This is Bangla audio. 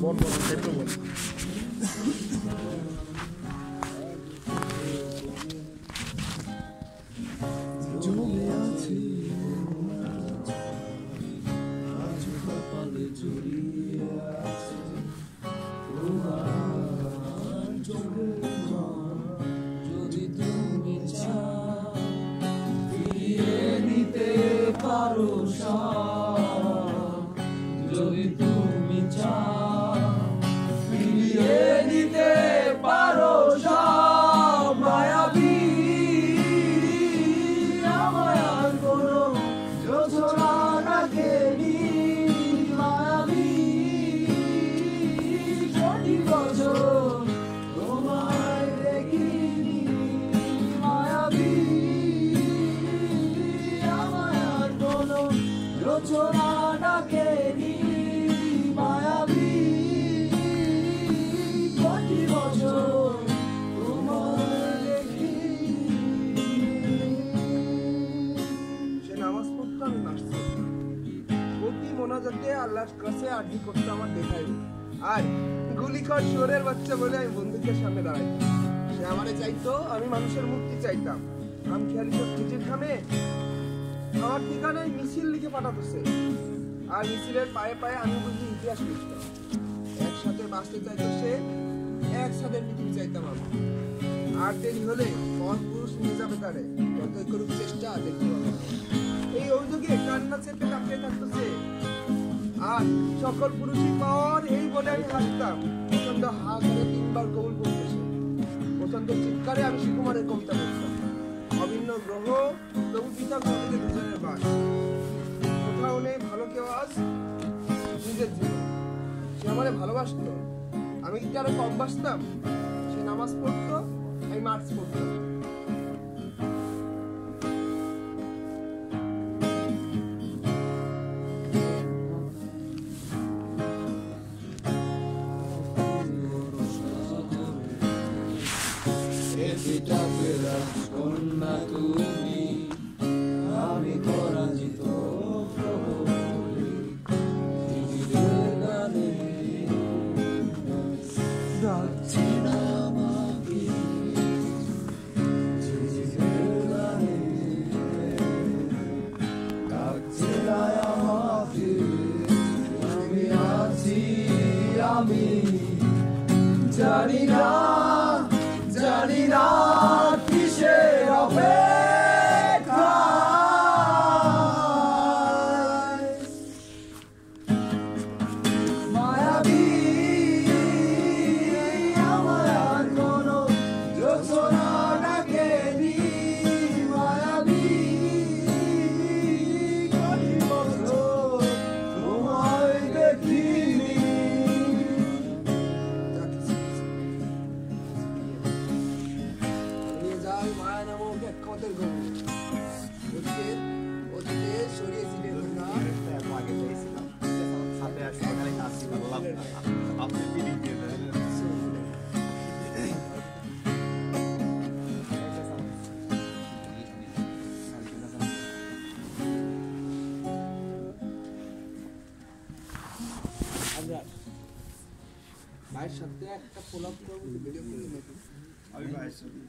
বল বল একটু বল। জমে আছি আজ কপালে জড়িয়ে আছে তোমার চোখের জল। যদি তুমি চাও ফিরিয়ে নিতে পারো সব, যদি তুমি চাও ফিরিয়ে নিতে পারো সব, মায়াবী আমায় আর কোনো যোজনা রাখেনি, মায়াবী কোটি বছর তোমায় দেখিনি, মায়াবী আমায় আর কোনো যোজনা রাখেনি, মায়াবী কোটি বছর তোমায় দেখিনি। সে নামাজ পড়তো, আমি নাচতে প্রতি মোনাজাতে আল্লাহর কাছে আরজি করতে আমার দেখাই। আর গুলিখর শোরের বাচ্চা বলে আমি বন্ধুদের সামনে দাঁড়াইতাম। সে আমারে চাইতো, আমি মানুষের মুক্তি চাইতাম। আমি খেয়ালি সব নিজের খামে আমার ঠিকানায় মিছিল লিখে পাঠাতেছে। আর মিছিলের পায়ে পায়ে আমি বুঝি ইতিহাস লিখতাম। একসাথে বাঁচতে চাইতো সে, একসাথে পৃথিবী চাইতাম আমি। আর দেরি হলে পথ পুরুষ নিয়ে যাবে তারে, যতই করুক চেষ্টা দেখতে পাবো। এই অভিযোগে কান্না চেপে তাকিয়ে থাকতেছে। আর সকল পুরুষই পাওয়ার এই বলে আমি হাসতাম। প্রচন্ড হা করে 3 বার কবুল করতেছে। প্রচন্ড চিৎকারে আমি শিকুমারের কবিতা বলতাম। অভিন্ন গ্রহ তবু পৃথক নদীতে দুজনের বাস। কোথাও নেই ভালো কেউ আজ নিজের জীবন। সে আমারে ভালোবাসতো, আমি কি আরো কম বাসতাম? সে নামাজ পড়তো, আমি মার্চ পড়তাম। কন্যা তুমি, আমি পরাজিত প্রহরী, নিজের গানে ডাকছি না আমাকে, নিজের গানে ডাকছি না আমাকে, আমি আছি আমি জানি না, জানি না কিসের অপেক্ষায়, মায়াবী আমায় আর কোনো যোজনা ডাকেনি, মায়াবী কোটি বছর তোমায় দেখিনি। মায়া নামক এক কদের গল্প। অতীতে সরিয়ে ছিলেন আগে পেয়েছিলাম সাথে আসলে এখানে কাজ করলাম আপনি ফিলিং দিয়ে দেন। আমরা ভাইয়ের সাথে একটা পোলাপ করবো, ভিডিও করে নেবো। আমি ভাইয়ের সাথে